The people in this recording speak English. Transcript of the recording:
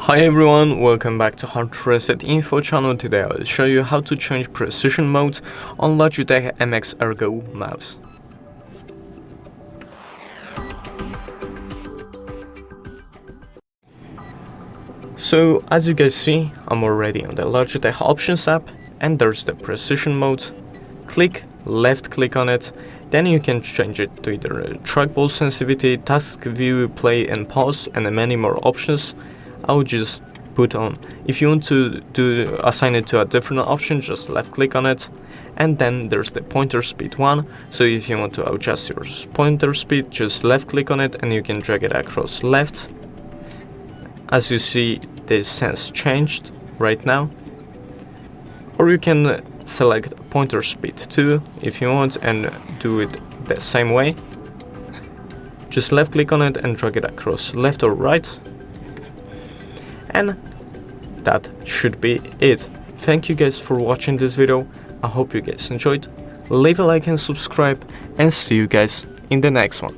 Hi everyone, welcome back to HardReset.Info channel. Today I'll show you how to change precision mode on Logitech MX Ergo mouse. So as you guys see, I'm already on the Logitech Options app and there's the precision mode. Left click on it, then you can change it to either trackball sensitivity, task view, play and pause, and many more options. I would just put on. If you want to assign it to a different option, just left click on it. And then there's the pointer speed one. So if you want to adjust your pointer speed, just left click on it and you can drag it across left. As you see, the sense changed right now. Or you can select pointer speed 2 if you want and do it the same way. Just left click on it and drag it across left or right. And that should be it. Thank you guys for watching this video. I hope you guys enjoyed. Leave a like and subscribe, and see you guys in the next one.